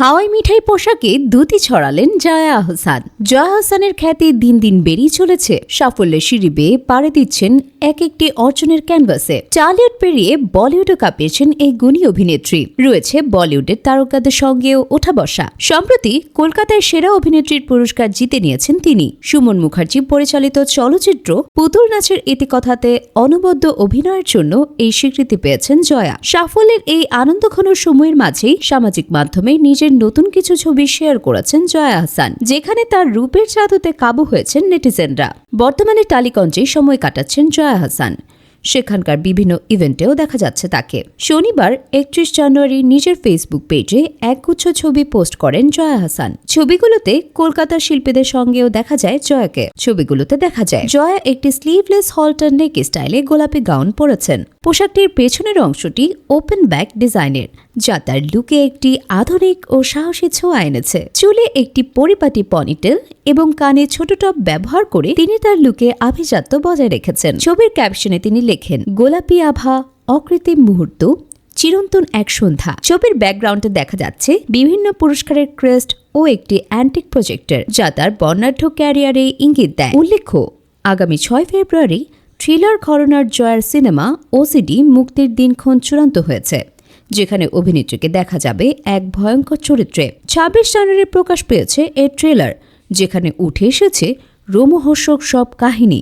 হাওয়াই মিঠাই পোশাকে দ্যুতি ছড়ালেন জয়া আহসান। জয়া আহসানের খ্যাতি দিন দিন বেড়েই চলেছে। সাফল্যের সিঁড়ি বেয়ে পাড়ি দিচ্ছেন এক একটি অর্জনের ক্যানভাসে। টলিউড পেরিয়ে বলিউডও কাঁপিয়েছেন এই গুণী অভিনেত্রী। রয়েছে বলিউডের তারকাদের সঙ্গেও ওঠা বসা। সম্প্রতি কলকাতায় সেরা অভিনেত্রীর পুরস্কার জিতে নিয়েছেন তিনি। সুমন মুখার্জি পরিচালিত চলচ্চিত্র পুতুল নাচের ইতিকথাতে অনবদ্য অভিনয়ের জন্য এই স্বীকৃতি পেয়েছেন জয়া। সাফল্যের এই আনন্দঘন সময়ের মাঝেই সামাজিক মাধ্যমে নিজের নতুন কিছু ছবি শেয়ার করেছেন জয়া আহসান, যেখানে তার রূপের জাদুতে কাবু হয়েছেন নেটিজেনরা। বর্তমানে টালিগঞ্জে সময় কাটাচ্ছেন জয়া আহসান। সেখানকার বিভিন্ন ইভেন্টেও দেখা যাচ্ছে তাকে। শনিবার 31 জানুয়ারি নিজের ফেসবুক পেজে একগুচ্ছ ছবি পোস্ট করেন জয়া আহসান। ছবিগুলোতে কলকাতার শিল্পীদের সঙ্গেও দেখা যায় জয়াকে। ছবিগুলোতে দেখা যায় জয়া একটি স্লিভলেস হলটার নেক স্টাইলে গোলাপি গাউন পরেছেন। পোশাকটির পেছনের অংশটি ওপেন ব্যাক ডিজাইনের, যা তার লুকে একটি আধুনিক ও সাহসী ছোঁয়া এনেছে। চুলে একটি পরিপাটি পনিটেল এবং কানে ছোট টপ ব্যবহার করে তিনি তার লুকে আভিজাত্য বজায় রেখেছেন। ছবির ক্যাপশনে তিনি লেখেন, গোলাপি আভা, অকৃত্রিম মুহূর্ত, চিরন্তন এক সন্ধ্যা। ছবির ব্যাকগ্রাউন্ডে দেখা যাচ্ছে বিভিন্ন পুরস্কারের ক্রেস্ট ও একটি অ্যান্টিক প্রজেক্টর, যা তার বর্ণাঢ্য ক্যারিয়ারে ইঙ্গিত দেয়। উল্লেখ্য, আগামী 6 ফেব্রুয়ারি থ্রিলার ঘরানার জয়ার সিনেমা ওসিডি মুক্তির দিনক্ষণ চূড়ান্ত হয়েছে, যেখানে অভিনেত্রীকে দেখা যাবে এক ভয়ঙ্কর চরিত্রে। 26 জানুয়ারি প্রকাশ পেয়েছে এর ট্রেলার, যেখানে উঠে এসেছে রোমহর্ষক সব কাহিনী।